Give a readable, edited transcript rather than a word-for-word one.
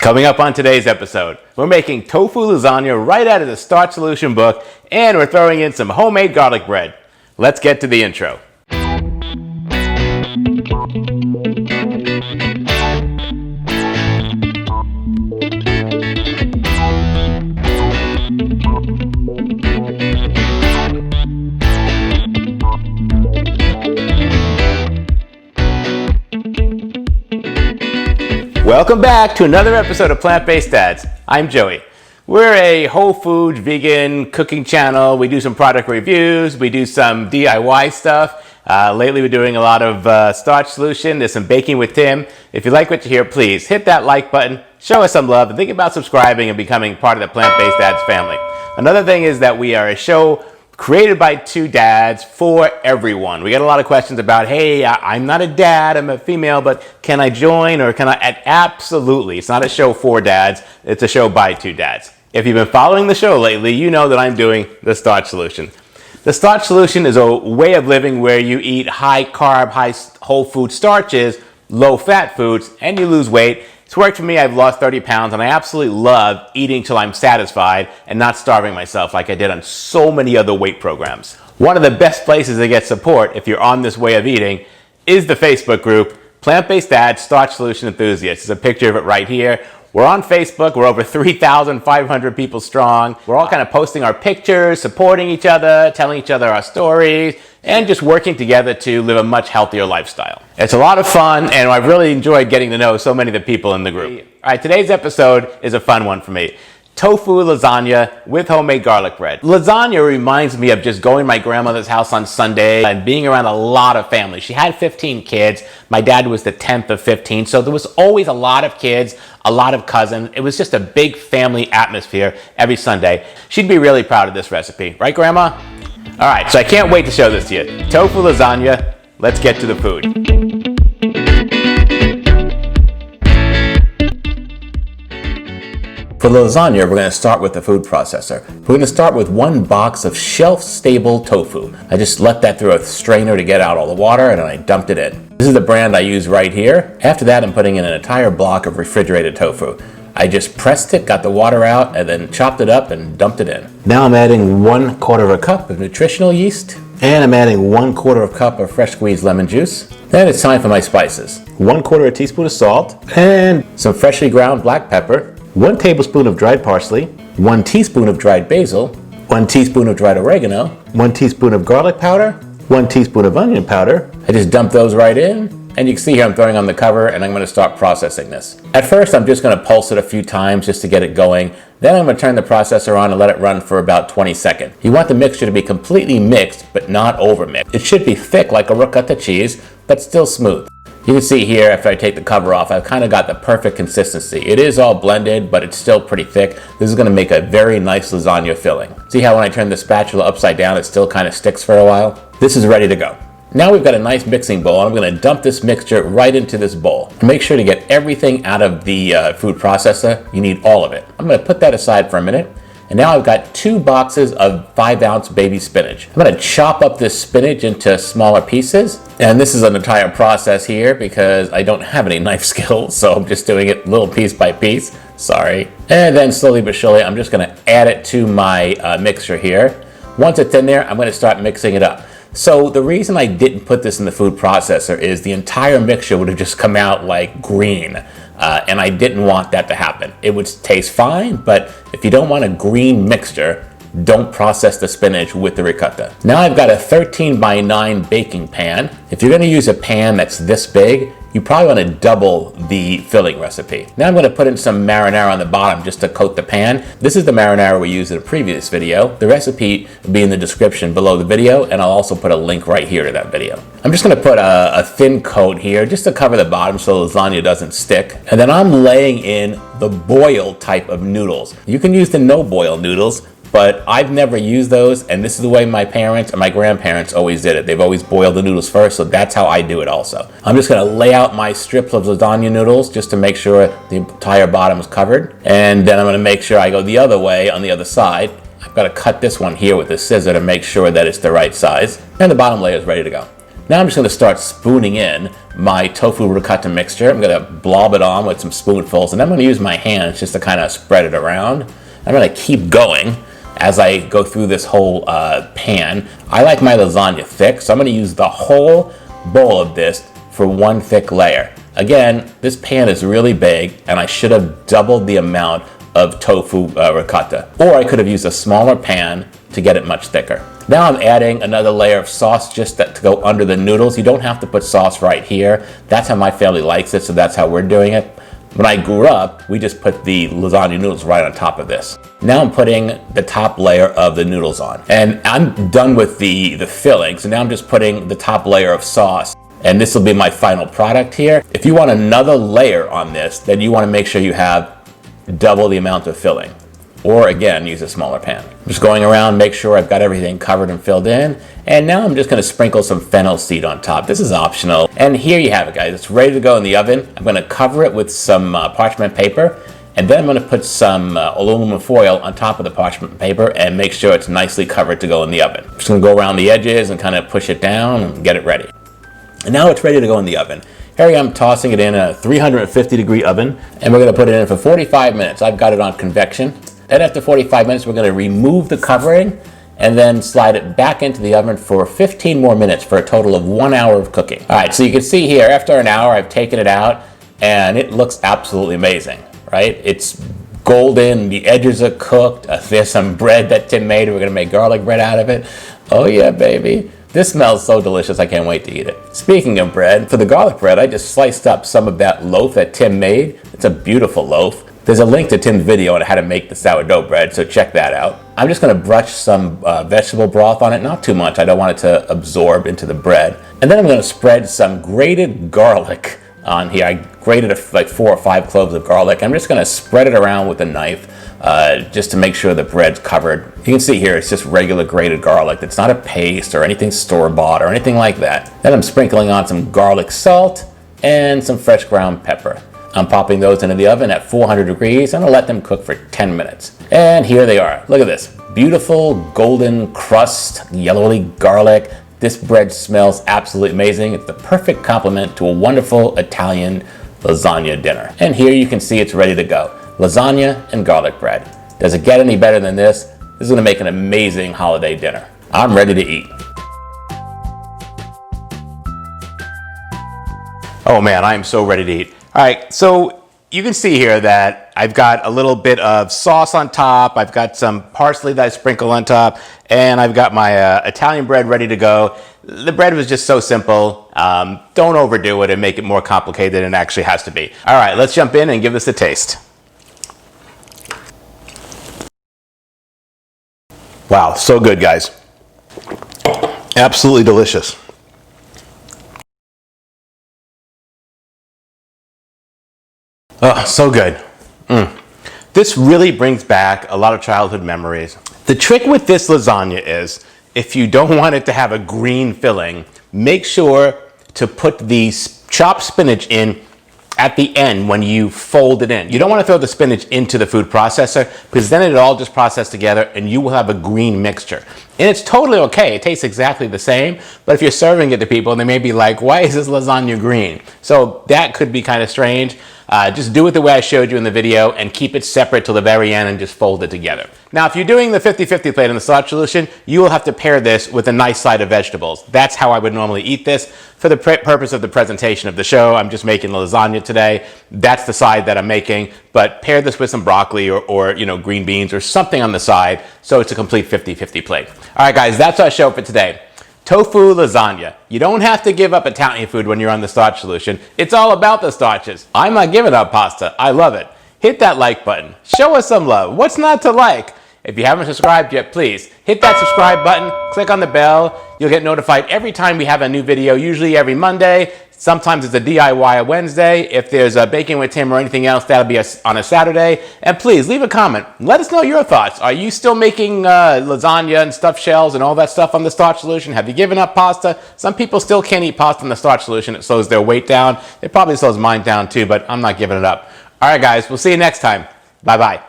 Coming up on today's episode, we're making tofu lasagna right out of the Starch Solution book, and we're throwing in some homemade garlic bread. Let's get to the intro. Welcome back to another episode of Plant-Based Dads. I'm Joey. We're a whole food, vegan cooking channel. We do some product reviews. We do some DIY stuff. Lately we're doing a lot of Starch Solution. There's some baking with Tim. If you like what you hear, please hit that like button, show us some love, and think about subscribing and becoming part of the Plant-Based Dads family. Another thing is that we are a show created by two dads for everyone. We get a lot of questions about, hey, I'm not a dad, I'm a female, but can I join or can I? Absolutely. It's not a show for dads, it's a show by two dads. If you've been following the show lately, you know that I'm doing the Starch Solution. The Starch Solution is a way of living where you eat high carb, high whole food starches, low fat foods, and you lose weight. It's worked for me. I've lost 30 pounds, and I absolutely love eating till I'm satisfied and not starving myself like I did on so many other weight programs. One of the best places to get support if you're on this way of eating is the Facebook group, Plant-Based Dads Starch Solution Enthusiasts. There's a picture of it right here. We're on Facebook. We're over 3,500 people strong. We're all kind of posting our pictures, supporting each other, telling each other our stories, and just working together to live a much healthier lifestyle. It's a lot of fun, and I've really enjoyed getting to know so many of the people in the group. All right, today's episode is a fun one for me. Tofu lasagna with homemade garlic bread. Lasagna reminds me of just going to my grandmother's house on Sunday and being around a lot of family. She had 15 kids. My dad was the 10th of 15, so there was always a lot of kids, a lot of cousins. It was just a big family atmosphere every Sunday. She'd be really proud of this recipe. Right, Grandma? All right, so I can't wait to show this to you. Tofu lasagna. Let's get to the food. For the lasagna, we're going to start with the food processor. We're going to start with one box of shelf-stable tofu. I just let that through a strainer to get out all the water, and then I dumped it in. This is the brand I use right here. After that, I'm putting in an entire block of refrigerated tofu. I just pressed it, got the water out, and then chopped it up and dumped it in. Now I'm adding 1/4 cup of nutritional yeast, and I'm adding 1/4 cup of fresh squeezed lemon juice. Then it's time for my spices. 1/4 teaspoon of salt, and some freshly ground black pepper, 1 tablespoon of dried parsley, 1 teaspoon of dried basil, 1 teaspoon of dried oregano, 1 teaspoon of garlic powder, 1 teaspoon of onion powder. I just dump those right in, and you can see here I'm throwing on the cover, and I'm going to start processing this. At first, I'm just going to pulse it a few times just to get it going. Then I'm going to turn the processor on and let it run for about 20 seconds. You want the mixture to be completely mixed, but not over mixed. It should be thick like a ricotta cheese, but still smooth. You can see here, after I take the cover off, I've kind of got the perfect consistency. It is all blended, but it's still pretty thick. This is going to make a very nice lasagna filling. See how when I turn the spatula upside down, it still kind of sticks for a while? This is ready to go. Now we've got a nice mixing bowl. I'm going to dump this mixture right into this bowl. Make sure to get everything out of the food processor. You need all of it. I'm going to put that aside for a minute. And now I've got 2 boxes of 5-ounce baby spinach. I'm going to chop up this spinach into smaller pieces. And this is an entire process here because I don't have any knife skills, so I'm just doing it little piece by piece. Sorry. And then slowly but surely, I'm just going to add it to my mixture here. Once it's in there, I'm going to start mixing it up. So the reason I didn't put this in the food processor is the entire mixture would have just come out like green. And I didn't want that to happen. It would taste fine, but if you don't want a green mixture, don't process the spinach with the ricotta. Now I've got a 13x9 baking pan. If you're going to use a pan that's this big, you probably want to double the filling recipe. Now I'm going to put in some marinara on the bottom just to coat the pan. This is the marinara we used in a previous video. The recipe will be in the description below the video, and I'll also put a link right here to that video. I'm just going to put a thin coat here just to cover the bottom so the lasagna doesn't stick. And then I'm laying in the boiled type of noodles. You can use the no-boil noodles, but I've never used those, and this is the way my parents and my grandparents always did it. They've always boiled the noodles first, so that's how I do it also. I'm just going to lay out my strips of lasagna noodles just to make sure the entire bottom is covered, and then I'm going to make sure I go the other way on the other side. I've got to cut this one here with a scissor to make sure that it's the right size, and the bottom layer is ready to go. Now I'm just going to start spooning in my tofu ricotta mixture. I'm going to blob it on with some spoonfuls, and I'm going to use my hands just to kind of spread it around. I'm going to keep going as I go through this whole pan. I like my lasagna thick, so I'm going to use the whole bowl of this for one thick layer. Again, this pan is really big, and I should have doubled the amount of tofu ricotta. Or I could have used a smaller pan to get it much thicker. Now I'm adding another layer of sauce just to go under the noodles. You don't have to put sauce right here. That's how my family likes it, so that's how we're doing it. When I grew up, we just put the lasagna noodles right on top of this. Now I'm putting the top layer of the noodles on. And I'm done with the filling, so now I'm just putting the top layer of sauce. And this will be my final product here. If you want another layer on this, then you want to make sure you have double the amount of filling. Or again, use a smaller pan. I'm just going around, make sure I've got everything covered and filled in. And now I'm just going to sprinkle some fennel seed on top. This is optional. And here you have it, guys. It's ready to go in the oven. I'm going to cover it with some parchment paper. And then I'm going to put some aluminum foil on top of the parchment paper and make sure it's nicely covered to go in the oven. I'm just going to go around the edges and kind of push it down and get it ready. And now it's ready to go in the oven. Here I am tossing it in a 350-degree oven, and we're going to put it in for 45 minutes. I've got it on convection. Then after 45 minutes, we're going to remove the covering and then slide it back into the oven for 15 more minutes for a total of 1 hour of cooking. All right, so you can see here, after an hour, I've taken it out, and it looks absolutely amazing, right? It's golden, the edges are cooked. There's some bread that Tim made. We're going to make garlic bread out of it. Oh yeah, baby. This smells so delicious, I can't wait to eat it. Speaking of bread, for the garlic bread, I just sliced up some of that loaf that Tim made. It's a beautiful loaf. There's a link to Tim's video on how to make the sourdough bread, so check that out. I'm just gonna brush some vegetable broth on it, not too much. I don't want it to absorb into the bread. And then I'm gonna spread some grated garlic on here. I grated like 4 or 5 cloves of garlic. I'm just gonna spread it around with a knife just to make sure the bread's covered. You can see here, it's just regular grated garlic. It's not a paste or anything store-bought or anything like that. Then I'm sprinkling on some garlic salt and some fresh ground pepper. I'm popping those into the oven at 400 degrees and I'll let them cook for 10 minutes. And here they are. Look at this. Beautiful golden crust, yellowy garlic. This bread smells absolutely amazing. It's the perfect complement to a wonderful Italian lasagna dinner. And here you can see it's ready to go. Lasagna and garlic bread. Does it get any better than this? This is gonna make an amazing holiday dinner. I'm ready to eat. Oh man, I am so ready to eat. All right, so you can see here that I've got a little bit of sauce on top. I've got some parsley that I sprinkle on top, and I've got my Italian bread ready to go. The bread was just so simple. Don't overdo it and make it more complicated than it actually has to be. All right, let's jump in and give this a taste. Wow, so good, guys. Absolutely delicious. Oh, so good. This really brings back a lot of childhood memories. The trick with this lasagna is, if you don't want it to have a green filling, make sure to put the chopped spinach in at the end when you fold it in. You don't want to throw the spinach into the food processor because then it'll all just process together and you will have a green mixture. And it's totally okay. It tastes exactly the same, but if you're serving it to people, they may be like, why is this lasagna green? So that could be kind of strange. Just do it the way I showed you in the video and keep it separate till the very end and just fold it together. Now, if you're doing the 50-50 plate in the starch solution, you will have to pair this with a nice side of vegetables. That's how I would normally eat this. For the purpose of the presentation of the show, I'm just making lasagna today. That's the side that I'm making, but pair this with some broccoli or green beans or something on the side so it's a complete 50-50 plate. All right, guys, that's our show for today. Tofu lasagna. You don't have to give up Italian food when you're on the starch solution. It's all about the starches. I'm not giving up pasta. I love it. Hit that like button. Show us some love. What's not to like? If you haven't subscribed yet, please hit that subscribe button, click on the bell. You'll get notified every time we have a new video, usually every Monday. Sometimes it's a DIY Wednesday. If there's a Baking with Tim or anything else, that'll be on a Saturday. And please leave a comment. Let us know your thoughts. Are you still making lasagna and stuffed shells and all that stuff on the starch solution? Have you given up pasta? Some people still can't eat pasta in the starch solution. It slows their weight down. It probably slows mine down too, but I'm not giving it up. All right, guys, we'll see you next time. Bye-bye.